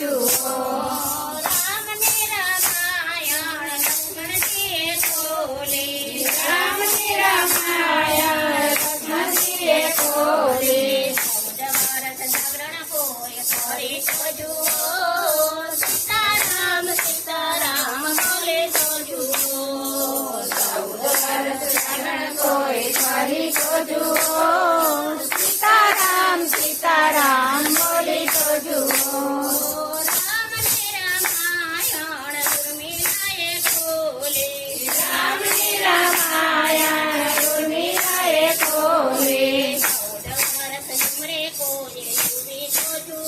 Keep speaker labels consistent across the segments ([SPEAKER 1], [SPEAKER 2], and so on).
[SPEAKER 1] જુઓ.
[SPEAKER 2] રામને રામાયણ લક્ષ્મણજીએ ખોલી.
[SPEAKER 1] રામને રામાયણ લક્ષ્મણજીએ ખોલી.
[SPEAKER 2] 14 વર્ષ જાગરણ કોઈ કરી તો જુઓ. સીતારામ સીતારામ બોલે તો જુઓ.
[SPEAKER 1] 14 વર્ષ જાગરણ કોઈ કરી તો જુઓ. સીતારામ સીતારામ બોલી તો જુઓ.
[SPEAKER 2] રામને રામાયણ ઉર્મિલાએ ખોલી.
[SPEAKER 1] રામને રામાયણ ઉર્મિલાએ ખોલી.
[SPEAKER 2] 14 વર્ષ ઝુમરે કોઈ યુવી તો જુઓ.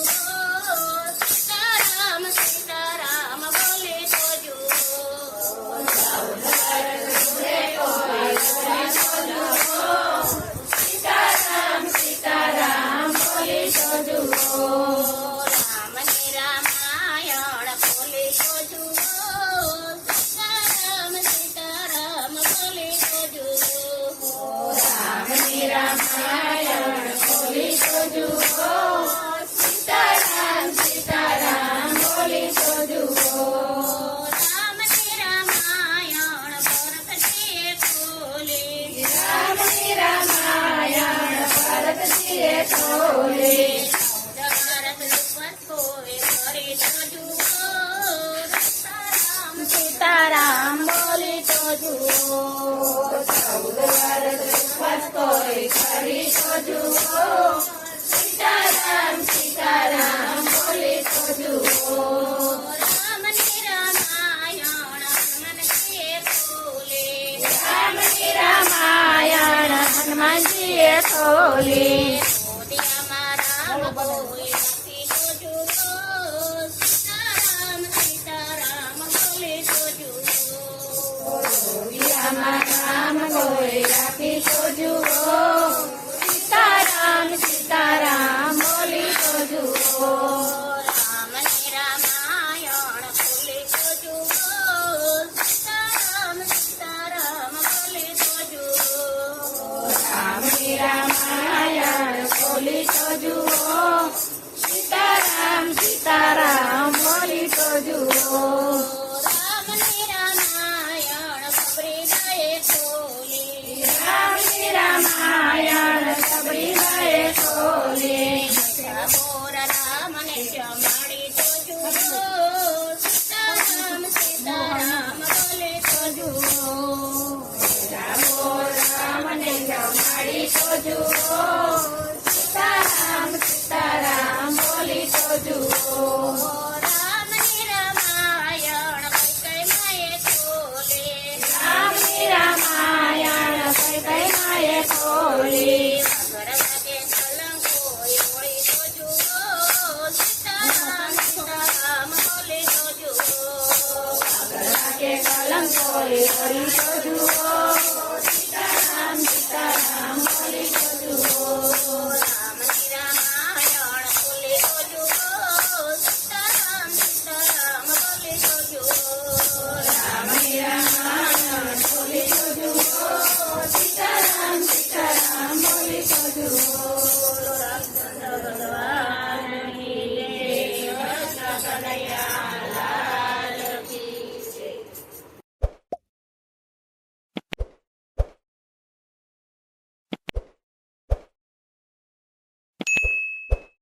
[SPEAKER 2] સીતારામ સીતારામ બોલે તો જુઓ.
[SPEAKER 1] 14 સીતારામ સીતારામ બોલી તો જુઓ.
[SPEAKER 2] રામને રામાયણ બોલે તો જુઓ. સીતારામ સીતારામ બોલે તો જુઓ.
[SPEAKER 1] રામની રામાયણ બોલી તો જુઓ. સીતારામ સીતારામ બોલી તો જુઓ.
[SPEAKER 2] રામને રામાયણ ભરતજીએ ખોલી.
[SPEAKER 1] રામની રામાયણ ભરતજીએ ખોલી.
[SPEAKER 2] 14 વર્ષ કોઈ કરી તો જુઓ.
[SPEAKER 1] સીતારામ બોલી તો જુઓ. 14 વર્ષ કોઈ કરી તો જુઓ. સીતારામ સીતારામ બોલી તો જુઓ.
[SPEAKER 2] રામને રામાયણ હનુમાનજીએ ખોલી.
[SPEAKER 1] રામની રામાયણ હનુમાનજીએ ખોલી.